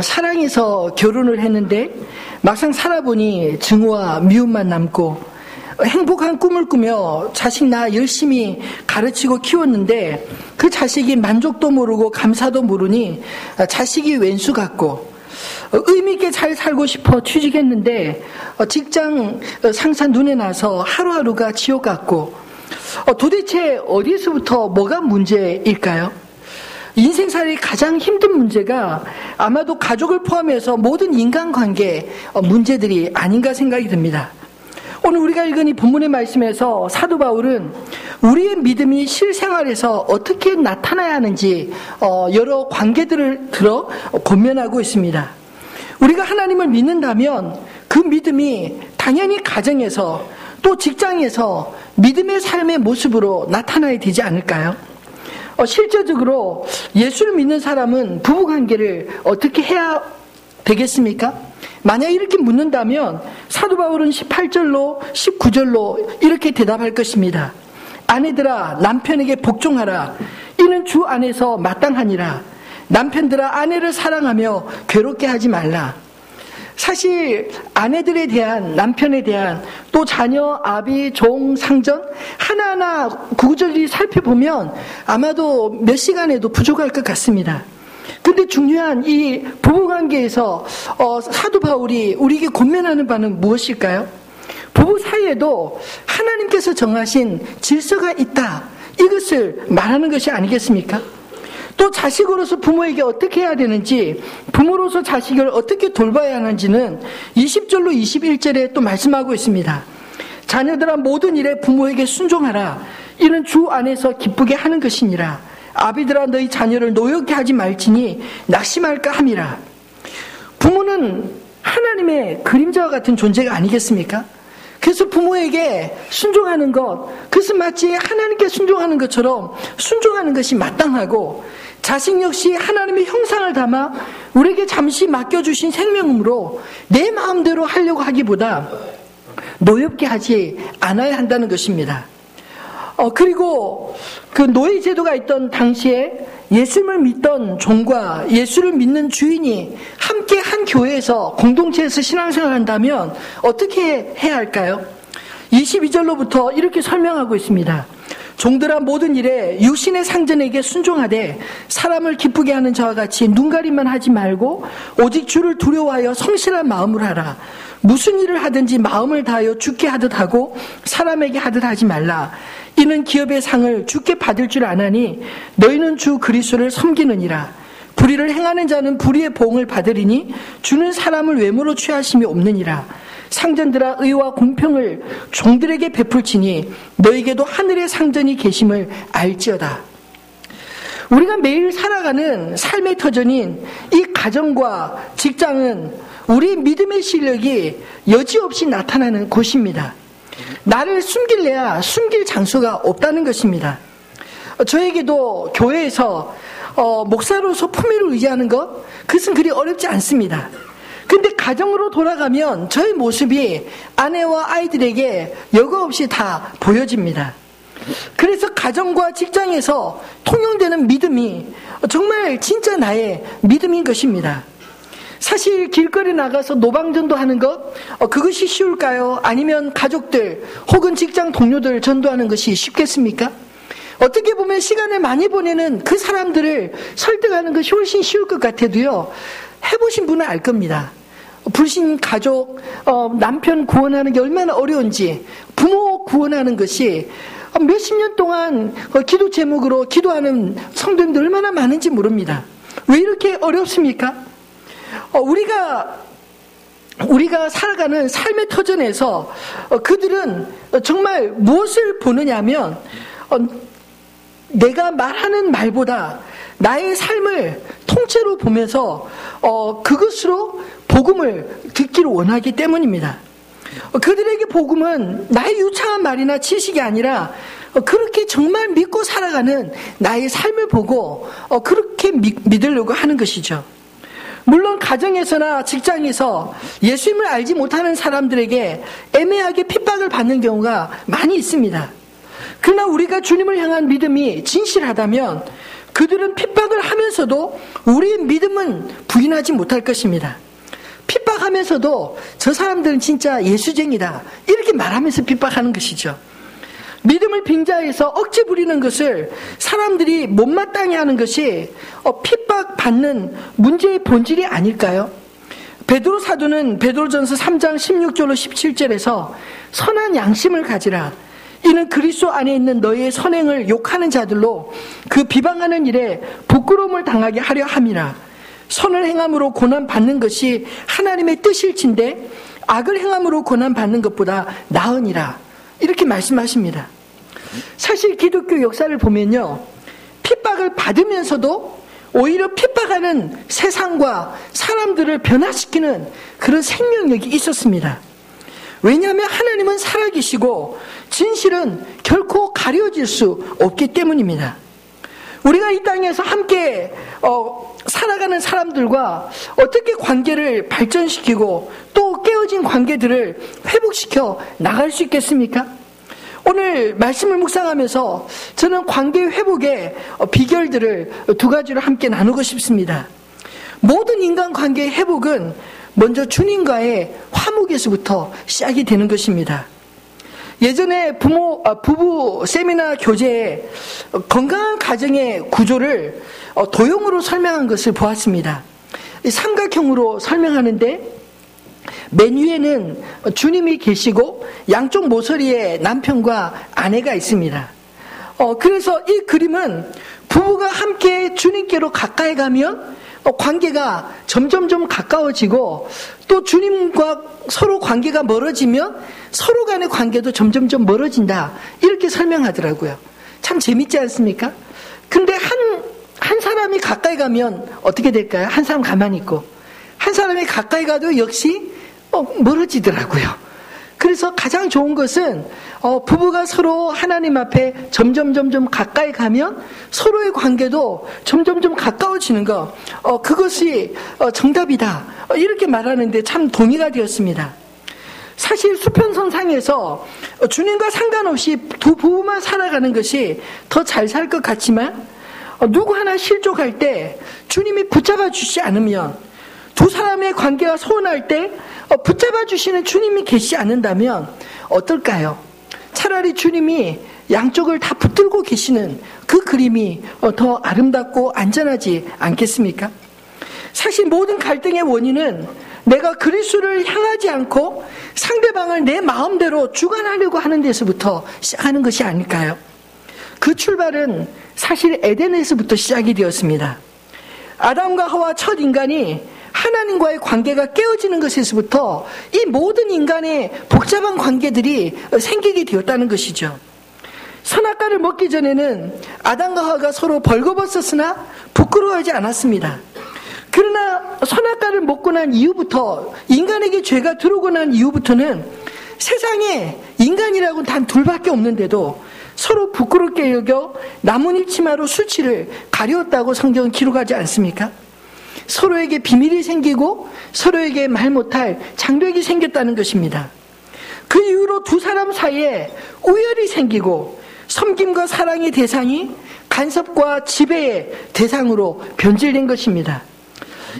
사랑해서 결혼을 했는데 막상 살아보니 증오와 미움만 남고, 행복한 꿈을 꾸며 자식 나 열심히 가르치고 키웠는데 그 자식이 만족도 모르고 감사도 모르니 자식이 왼수 같고, 의미있게 잘 살고 싶어 취직했는데 직장 상사 눈에 나서 하루하루가 지옥 같고, 도대체 어디서부터 뭐가 문제일까요? 인생살이 가장 힘든 문제가 아마도 가족을 포함해서 모든 인간관계 문제들이 아닌가 생각이 듭니다. 오늘 우리가 읽은 이 본문의 말씀에서 사도 바울은 우리의 믿음이 실생활에서 어떻게 나타나야 하는지 여러 관계들을 들어 권면하고 있습니다. 우리가 하나님을 믿는다면 그 믿음이 당연히 가정에서 또 직장에서 믿음의 삶의 모습으로 나타나야 되지 않을까요? 실제적으로 예수를 믿는 사람은 부부관계를 어떻게 해야 되겠습니까? 만약 이렇게 묻는다면 사도 바울은 18절로 19절로 이렇게 대답할 것입니다. 아내들아 남편에게 복종하라. 이는 주 안에서 마땅하니라. 남편들아 아내를 사랑하며 괴롭게 하지 말라. 사실 아내들에 대한, 남편에 대한, 또 자녀, 아비, 종, 상전 하나하나 구구절절히 살펴보면 아마도 몇 시간에도 부족할 것 같습니다. 근데 중요한 이 부부관계에서 사도 바울이 우리에게 권면하는 바는 무엇일까요? 부부 사이에도 하나님께서 정하신 질서가 있다, 이것을 말하는 것이 아니겠습니까? 또 자식으로서 부모에게 어떻게 해야 되는지, 부모로서 자식을 어떻게 돌봐야 하는지는 20절로 21절에 또 말씀하고 있습니다. 자녀들아 모든 일에 부모에게 순종하라. 이는 주 안에서 기쁘게 하는 것이니라. 아비들아 너희 자녀를 노엽게 하지 말지니 낙심할까 함이라. 부모는 하나님의 그림자와 같은 존재가 아니겠습니까? 그래서 부모에게 순종하는 것, 그것은 마치 하나님께 순종하는 것처럼 순종하는 것이 마땅하고, 자식 역시 하나님의 형상을 담아 우리에게 잠시 맡겨주신 생명으로 내 마음대로 하려고 하기보다 노엽게 하지 않아야 한다는 것입니다. 그리고 그 노예 제도가 있던 당시에 예수를 믿던 종과 예수를 믿는 주인이 함께 한 교회에서, 공동체에서 신앙생활을 한다면 어떻게 해야 할까요? 22절로부터 이렇게 설명하고 있습니다. 종들아 모든 일에 육신의 상전에게 순종하되 사람을 기쁘게 하는 자와 같이 눈가림만 하지 말고 오직 주를 두려워하여 성실한 마음으로 하라. 무슨 일을 하든지 마음을 다하여 주께 하듯 하고 사람에게 하듯 하지 말라. 이는 기업의 상을 주께 받을 줄 아나니 너희는 주 그리스도를 섬기느니라. 불의를 행하는 자는 불의의 보응을 받으리니 주는 사람을 외모로 취하심이 없느니라. 상전들아 의와 공평을 종들에게 베풀지니 너에게도 하늘의 상전이 계심을 알지어다. 우리가 매일 살아가는 삶의 터전인 이 가정과 직장은 우리 믿음의 실력이 여지없이 나타나는 곳입니다. 나를 숨길래야 숨길 장소가 없다는 것입니다. 저에게도 교회에서 목사로서 품위를 의지하는 것, 그것은 그리 어렵지 않습니다. 근데 가정으로 돌아가면 저의 모습이 아내와 아이들에게 여과 없이 다 보여집니다. 그래서 가정과 직장에서 통용되는 믿음이 정말 진짜 나의 믿음인 것입니다. 사실 길거리 나가서 노방전도 하는 것, 그것이 쉬울까요? 아니면 가족들 혹은 직장 동료들 전도하는 것이 쉽겠습니까? 어떻게 보면 시간을 많이 보내는 그 사람들을 설득하는 것이 훨씬 쉬울 것 같아도요, 해보신 분은 알 겁니다. 불신 가족, 남편 구원하는 게 얼마나 어려운지, 부모 구원하는 것이 몇십 년 동안 기도 제목으로 기도하는 성도님들 얼마나 많은지 모릅니다. 왜 이렇게 어렵습니까? 우리가 살아가는 삶의 터전에서 그들은 정말 무엇을 보느냐면, 내가 말하는 말보다 나의 삶을 통째로 보면서 그것으로 복음을 듣기를 원하기 때문입니다. 그들에게 복음은 나의 유창한 말이나 지식이 아니라 그렇게 정말 믿고 살아가는 나의 삶을 보고 그렇게 믿으려고 하는 것이죠. 물론 가정에서나 직장에서 예수님을 알지 못하는 사람들에게 애매하게 핍박을 받는 경우가 많이 있습니다. 그러나 우리가 주님을 향한 믿음이 진실하다면 그들은 핍박을 하면 받으면서도 우리의 믿음은 부인하지 못할 것입니다. 핍박하면서도 저 사람들은 진짜 예수쟁이다 이렇게 말하면서 핍박하는 것이죠. 믿음을 빙자해서 억지 부리는 것을 사람들이 못마땅해 하는 것이 핍박받는 문제의 본질이 아닐까요? 베드로 사도는 베드로전서 3장 16절로 17절에서 선한 양심을 가지라. 이는 그리스도 안에 있는 너희의 선행을 욕하는 자들로 그 비방하는 일에 부끄러움을 당하게 하려 함이라. 선을 행함으로 고난받는 것이 하나님의 뜻일진데 악을 행함으로 고난받는 것보다 나으니라. 이렇게 말씀하십니다. 사실 기독교 역사를 보면요, 핍박을 받으면서도 오히려 핍박하는 세상과 사람들을 변화시키는 그런 생명력이 있었습니다. 왜냐하면 하나님은 살아계시고 진실은 결코 가려질 수 없기 때문입니다. 우리가 이 땅에서 함께 살아가는 사람들과 어떻게 관계를 발전시키고 또 깨어진 관계들을 회복시켜 나갈 수 있겠습니까? 오늘 말씀을 묵상하면서 저는 관계 회복의 비결들을 두 가지로 함께 나누고 싶습니다. 모든 인간관계의 회복은 먼저 주님과의 화목에서부터 시작이 되는 것입니다. 예전에 부부 세미나 교재에 건강한 가정의 구조를 도형으로 설명한 것을 보았습니다. 삼각형으로 설명하는데 맨 위에는 주님이 계시고 양쪽 모서리에 남편과 아내가 있습니다. 그래서 이 그림은 부부가 함께 주님께로 가까이 가면 관계가 점점점 가까워지고 또 주님과 서로 관계가 멀어지면 서로 간의 관계도 점점점 멀어진다. 이렇게 설명하더라고요. 참 재밌지 않습니까? 근데 한 사람이 가까이 가면 어떻게 될까요? 한 사람 가만히 있고 한 사람이 가까이 가도 역시 멀어지더라고요. 그래서 가장 좋은 것은 부부가 서로 하나님 앞에 점점 가까이 가면 서로의 관계도 점점 가까워지는 것, 그것이 정답이다. 이렇게 말하는데 참 동의가 되었습니다. 사실 수평선상에서 주님과 상관없이 두 부부만 살아가는 것이 더 잘 살 것 같지만 누구 하나 실족할 때 주님이 붙잡아 주시지 않으면 두 사람의 관계가 소원할 때 붙잡아 주시는 주님이 계시지 않는다면 어떨까요? 차라리 주님이 양쪽을 다 붙들고 계시는 그 그림이 더 아름답고 안전하지 않겠습니까? 사실 모든 갈등의 원인은 내가 그리스도를 향하지 않고 상대방을 내 마음대로 주관하려고 하는 데서부터 시작하는 것이 아닐까요? 그 출발은 사실 에덴에서부터 시작이 되었습니다. 아담과 하와 첫 인간이 하나님과의 관계가 깨어지는 것에서부터 이 모든 인간의 복잡한 관계들이 생기게 되었다는 것이죠. 선악과를 먹기 전에는 아담과 하와가 서로 벌거벗었으나 부끄러워하지 않았습니다. 그러나 선악과를 먹고 난 이후부터, 인간에게 죄가 들어오고 난 이후부터는 세상에 인간이라고는 단 둘밖에 없는데도 서로 부끄럽게 여겨 나뭇잎 치마로 수치를 가려웠다고 성경은 기록하지 않습니까? 서로에게 비밀이 생기고 서로에게 말 못할 장벽이 생겼다는 것입니다. 그 이후로 두 사람 사이에 우열이 생기고 섬김과 사랑의 대상이 간섭과 지배의 대상으로 변질된 것입니다.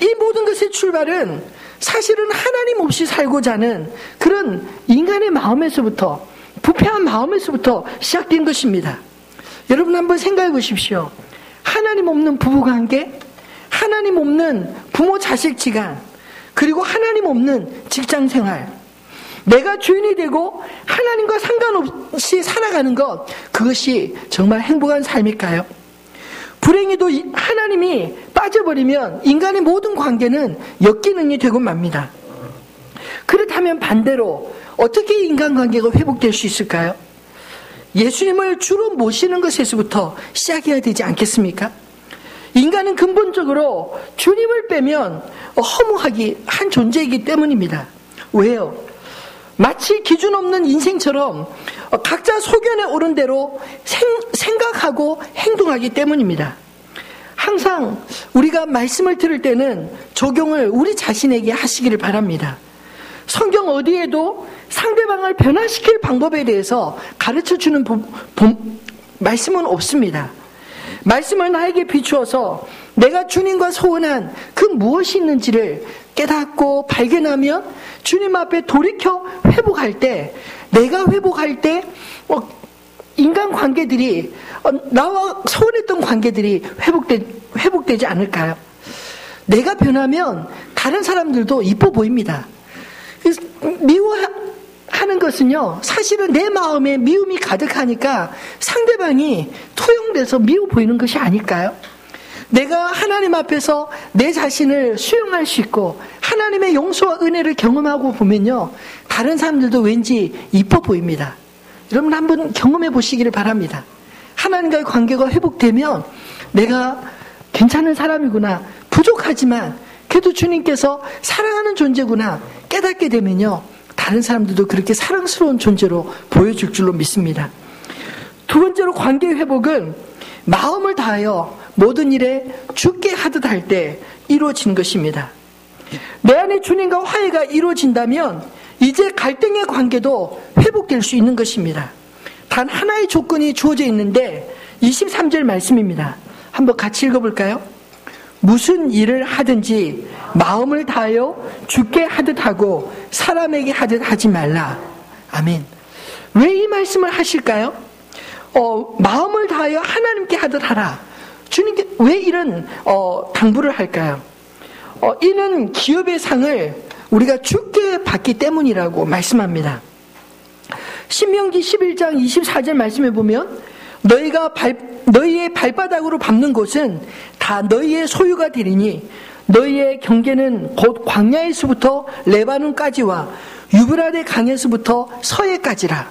이 모든 것의 출발은 사실은 하나님 없이 살고자 하는 그런 인간의 마음에서부터, 부패한 마음에서부터 시작된 것입니다. 여러분 한번 생각해 보십시오. 하나님 없는 부부관계, 하나님 없는 부모 자식 지간, 그리고 하나님 없는 직장생활, 내가 주인이 되고 하나님과 상관없이 살아가는 것, 그것이 정말 행복한 삶일까요? 불행히도 하나님이 빠져버리면 인간의 모든 관계는 역기능이 되고 맙니다. 그렇다면 반대로 어떻게 인간관계가 회복될 수 있을까요? 예수님을 주로 모시는 것에서부터 시작해야 되지 않겠습니까? 인간은 근본적으로 주님을 빼면 허무하기 한 존재이기 때문입니다. 왜요? 마치 기준 없는 인생처럼 각자 소견에 오른 대로 생각하고 행동하기 때문입니다. 항상 우리가 말씀을 들을 때는 적용을 우리 자신에게 하시기를 바랍니다. 성경 어디에도 상대방을 변화시킬 방법에 대해서 가르쳐주는 말씀은 없습니다. 말씀을 나에게 비추어서 내가 주님과 소원한 그 무엇이 있는지를 깨닫고 발견하면 주님 앞에 돌이켜 회복할 때, 내가 회복할 때 인간 관계들이, 나와 소원했던 관계들이 회복되지 않을까요? 내가 변하면 다른 사람들도 이뻐 보입니다. 미워하는 것은요, 사실은 내 마음에 미움이 가득하니까 상대방이 투영돼서 미워 보이는 것이 아닐까요? 내가 하나님 앞에서 내 자신을 수용할 수 있고 하나님의 용서와 은혜를 경험하고 보면요, 다른 사람들도 왠지 이뻐 보입니다. 여러분 한번 경험해 보시기를 바랍니다. 하나님과의 관계가 회복되면 내가 괜찮은 사람이구나, 부족하지만 그래도 주님께서 사랑하는 존재구나 깨닫게 되면요, 다른 사람들도 그렇게 사랑스러운 존재로 보여줄 줄로 믿습니다. 두 번째로 관계 회복은 마음을 다하여 모든 일에 죽게 하듯 할 때 이루어지는 것입니다. 내 안에 주님과 화해가 이루어진다면 이제 갈등의 관계도 회복될 수 있는 것입니다. 단 하나의 조건이 주어져 있는데 23절 말씀입니다. 한번 같이 읽어볼까요? 무슨 일을 하든지 마음을 다하여 주께 하듯 하고 사람에게 하듯 하지 말라. 아멘. 왜 이 말씀을 하실까요? 마음을 다하여 하나님께 하듯 하라. 주님께 왜 이런 당부를 할까요? 이는 기업의 상을 우리가 주께 받기 때문이라고 말씀합니다. 신명기 11장 24절 말씀에 보면 너희의 발바닥으로 밟는 곳은 다 너희의 소유가 되리니 너희의 경계는 곧 광야에서부터 레바논까지와 유브라데 강에서부터 서해까지라.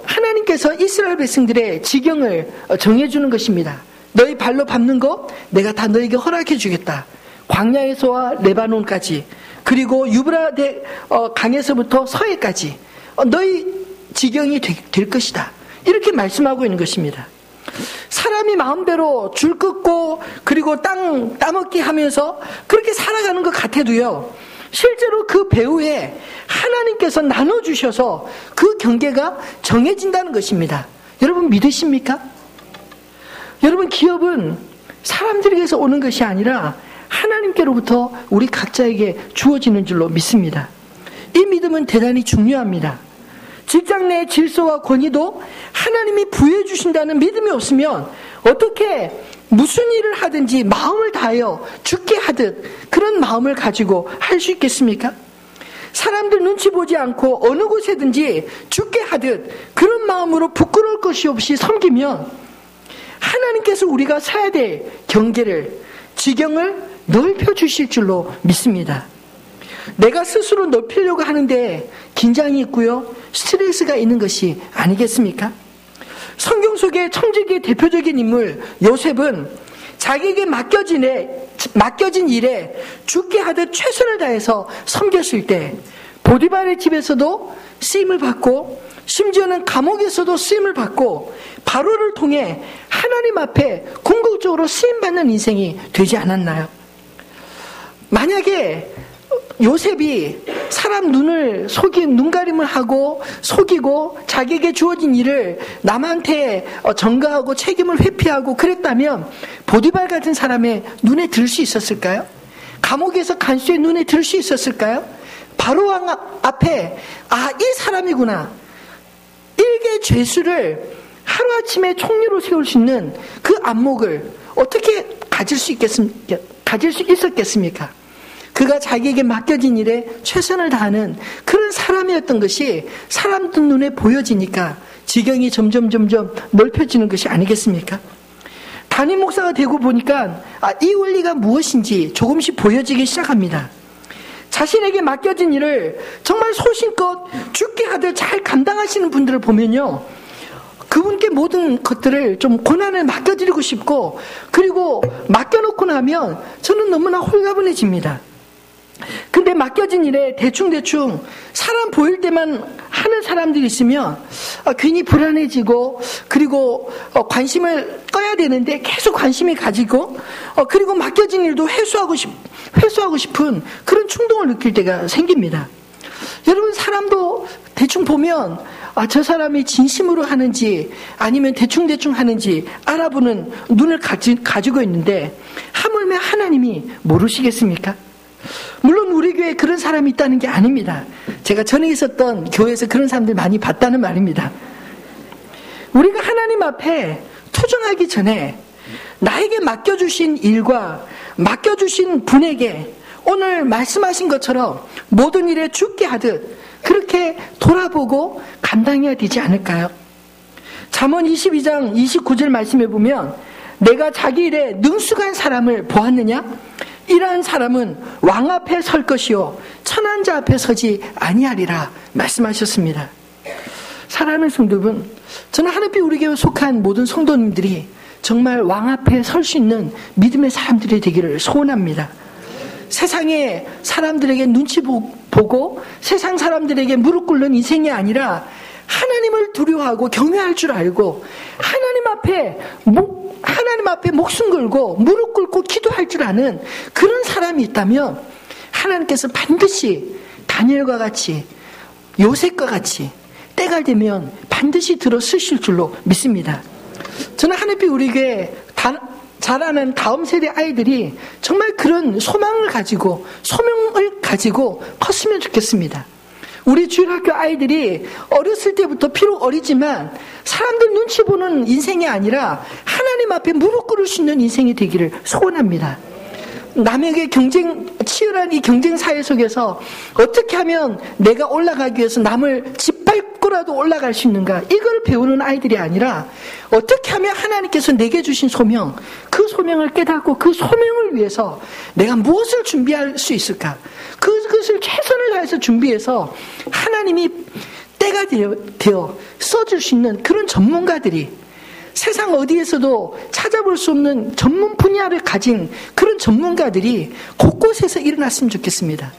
하나님께서 이스라엘 백성들의 지경을 정해주는 것입니다. 너희 발로 밟는 것 내가 다 너희에게 허락해 주겠다. 광야에서와 레바논까지, 그리고 유브라데 강에서부터 서해까지 너희 지경이 될 것이다. 이렇게 말씀하고 있는 것입니다. 사람이 마음대로 줄 긋고 그리고 땅 따먹기 하면서 그렇게 살아가는 것 같아도요, 실제로 그 배후에 하나님께서 나눠주셔서 그 경계가 정해진다는 것입니다. 여러분 믿으십니까? 여러분, 기업은 사람들에게서 오는 것이 아니라 하나님께로부터 우리 각자에게 주어지는 줄로 믿습니다. 이 믿음은 대단히 중요합니다. 직장 내 질서와 권위도 하나님이 부여해 주신다는 믿음이 없으면 어떻게 무슨 일을 하든지 마음을 다하여 죽게 하듯 그런 마음을 가지고 할 수 있겠습니까? 사람들 눈치 보지 않고 어느 곳에든지 죽게 하듯 그런 마음으로 부끄러울 것이 없이 섬기면 하나님께서 우리가 서야 될 경계를, 지경을 넓혀 주실 줄로 믿습니다. 내가 스스로 넓히려고 하는데 긴장이 있고요, 스트레스가 있는 것이 아니겠습니까? 성경 속의 청지기의 대표적인 인물 요셉은 자기에게 맡겨진 일에 죽게 하듯 최선을 다해서 섬겼을 때 보디발의 집에서도 쓰임을 받고 심지어는 감옥에서도 쓰임을 받고 바로를 통해 하나님 앞에 궁극적으로 쓰임받는 인생이 되지 않았나요? 만약에 요셉이 사람 눈가림을 하고 속이고 자기에게 주어진 일을 남한테 전가하고 책임을 회피하고 그랬다면 보디발 같은 사람의 눈에 들 수 있었을까요? 감옥에서 간수의 눈에 들 수 있었을까요? 바로 왕 앞에 이 사람이구나, 일개 죄수를 하루아침에 총리로 세울 수 있는 그 안목을 어떻게 가질 수 있었겠습니까? 그가 자기에게 맡겨진 일에 최선을 다하는 그런 사람이었던 것이 사람들 눈에 보여지니까 지경이 점점 넓혀지는 것이 아니겠습니까? 담임 목사가 되고 보니까 이 원리가 무엇인지 조금씩 보여지기 시작합니다. 자신에게 맡겨진 일을 정말 소신껏 죽게 하듯 잘 감당하시는 분들을 보면요, 그분께 모든 것들을 좀 고난을 맡겨드리고 싶고, 그리고 맡겨놓고 나면 저는 너무나 홀가분해집니다. 근데 맡겨진 일에 대충 사람 보일 때만 하는 사람들이 있으면 괜히 불안해지고, 그리고 관심을 꺼야 되는데 계속 관심이 가지고, 그리고 맡겨진 일도 회수하고 싶은 그런 충동을 느낄 때가 생깁니다. 여러분, 사람도 대충 보면 저 사람이 진심으로 하는지 아니면 대충대충 하는지 알아보는 눈을 가지고 있는데 하물며 하나님이 모르시겠습니까? 물론 우리 교회에 그런 사람이 있다는 게 아닙니다. 제가 전에 있었던 교회에서 그런 사람들 많이 봤다는 말입니다. 우리가 하나님 앞에 투정하기 전에 나에게 맡겨주신 일과 맡겨주신 분에게 오늘 말씀하신 것처럼 모든 일에 죽게 하듯 그렇게 돌아보고 감당해야 되지 않을까요? 잠언 22장 29절 말씀해 보면 내가 자기 일에 능숙한 사람을 보았느냐? 이러한 사람은 왕 앞에 설 것이요 천한 자 앞에 서지 아니하리라 말씀하셨습니다. 사랑하는 성도분, 저는 하나님 우리 교회에 속한 모든 성도님들이 정말 왕 앞에 설 수 있는 믿음의 사람들이 되기를 소원합니다. 세상에 사람들에게 눈치 보고 세상 사람들에게 무릎 꿇는 인생이 아니라 하나님을 두려워하고 경외할 줄 알고 하나님 앞에 목숨 걸고 무릎 꿇고 기도할 줄 아는 그런 사람이 있다면 하나님께서 반드시 다니엘과 같이 요셉과 같이 때가 되면 반드시 들어 쓰실 줄로 믿습니다. 저는 하나님 우리 교회 자라는 다음 세대 아이들이 정말 그런 소망을 가지고 소명을 가지고 컸으면 좋겠습니다. 우리 주일학교 아이들이 어렸을 때부터 비록 어리지만 사람들 눈치 보는 인생이 아니라 하나님 앞에 무릎 꿇을 수 있는 인생이 되기를 소원합니다. 남에게 치열한 이 경쟁 사회 속에서 어떻게 하면 내가 올라가기 위해서 남을 짓밟고라도 올라갈 수 있는가, 이걸 배우는 아이들이 아니라 어떻게 하면 하나님께서 내게 주신 소명, 그 소명을 깨닫고 그 소명을 위해서 내가 무엇을 준비할 수 있을까, 그것을 최선을 다해서 준비해서 하나님이 때가 되어 써줄 수 있는 그런 전문가들이, 세상 어디에서도 찾아볼 수 없는 전문 분야를 가진 그런 전문가들이 곳곳에서 일어났으면 좋겠습니다.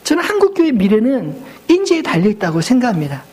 저는 한국교회 미래는 인재에 달려있다고 생각합니다.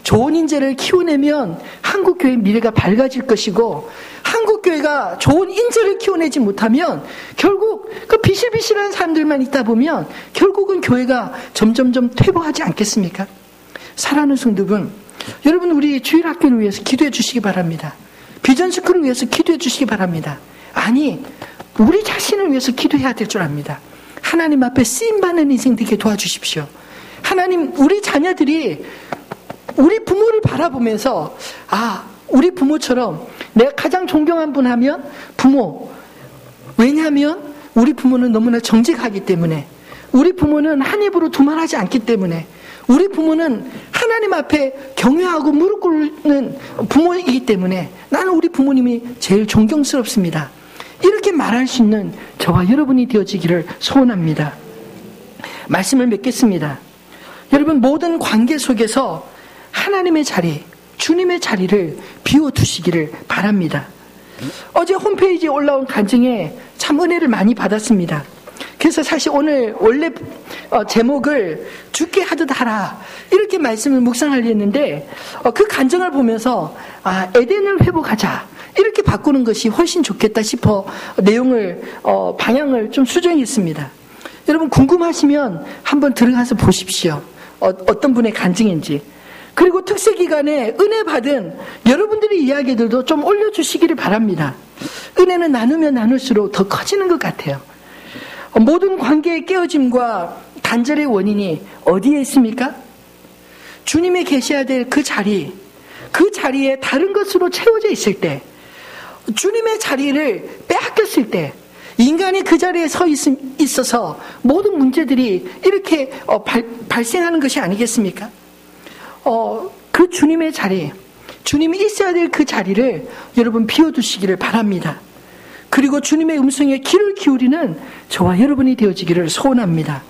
좋은 인재를 키워내면 한국교회 미래가 밝아질 것이고, 한국교회가 좋은 인재를 키워내지 못하면 결국 그 비실비실한 사람들만 있다 보면 결국은 교회가 점점점 퇴보하지 않겠습니까? 사랑하는 성도분, 여러분 우리 주일학교를 위해서 기도해 주시기 바랍니다. 비전스쿨을 위해서 기도해 주시기 바랍니다. 아니, 우리 자신을 위해서 기도해야 될 줄 압니다. 하나님 앞에 쓰임받는 인생 되게 도와주십시오. 하나님, 우리 자녀들이 우리 부모를 바라보면서 우리 부모처럼 내가 가장 존경한 분 하면 부모. 왜냐하면 우리 부모는 너무나 정직하기 때문에, 우리 부모는 한 입으로 두말하지 않기 때문에, 우리 부모는 하나님 앞에 경외하고 무릎 꿇는 부모이기 때문에 나는 우리 부모님이 제일 존경스럽습니다. 이렇게 말할 수 있는 저와 여러분이 되어지기를 소원합니다. 말씀을 맺겠습니다. 여러분, 모든 관계 속에서 하나님의 자리, 주님의 자리를 비워두시기를 바랍니다. 어제 홈페이지에 올라온 간증에 참 은혜를 많이 받았습니다. 그래서 사실 오늘 원래 제목을 죽게 하듯 하라, 이렇게 말씀을 묵상하려 했는데 그 간증을 보면서 에덴을 회복하자, 이렇게 바꾸는 것이 훨씬 좋겠다 싶어 내용을 방향을 좀 수정했습니다. 여러분 궁금하시면 한번 들어가서 보십시오. 어떤 분의 간증인지. 그리고 특세 기간에 은혜 받은 여러분들의 이야기들도 좀 올려주시기를 바랍니다. 은혜는 나누면 나눌수록 더 커지는 것 같아요. 모든 관계의 깨어짐과 단절의 원인이 어디에 있습니까? 주님이 계셔야 될 그 자리에 다른 것으로 채워져 있을 때, 주님의 자리를 빼앗겼을 때, 인간이 그 자리에 서 있어서 모든 문제들이 이렇게 발생하는 것이 아니겠습니까? 그 주님의 자리, 주님이 있어야 될 그 자리를 여러분 비워두시기를 바랍니다. 그리고 주님의 음성에 귀를 기울이는 저와 여러분이 되어지기를 소원합니다.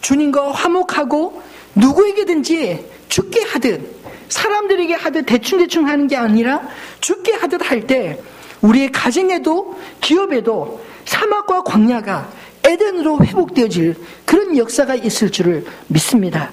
주님과 화목하고 누구에게든지 죽게 하듯, 사람들에게 하듯 대충대충 하는 게 아니라 죽게 하듯 할 때 우리의 가정에도 기업에도 사막과 광야가 에덴으로 회복되어질 그런 역사가 있을 줄을 믿습니다.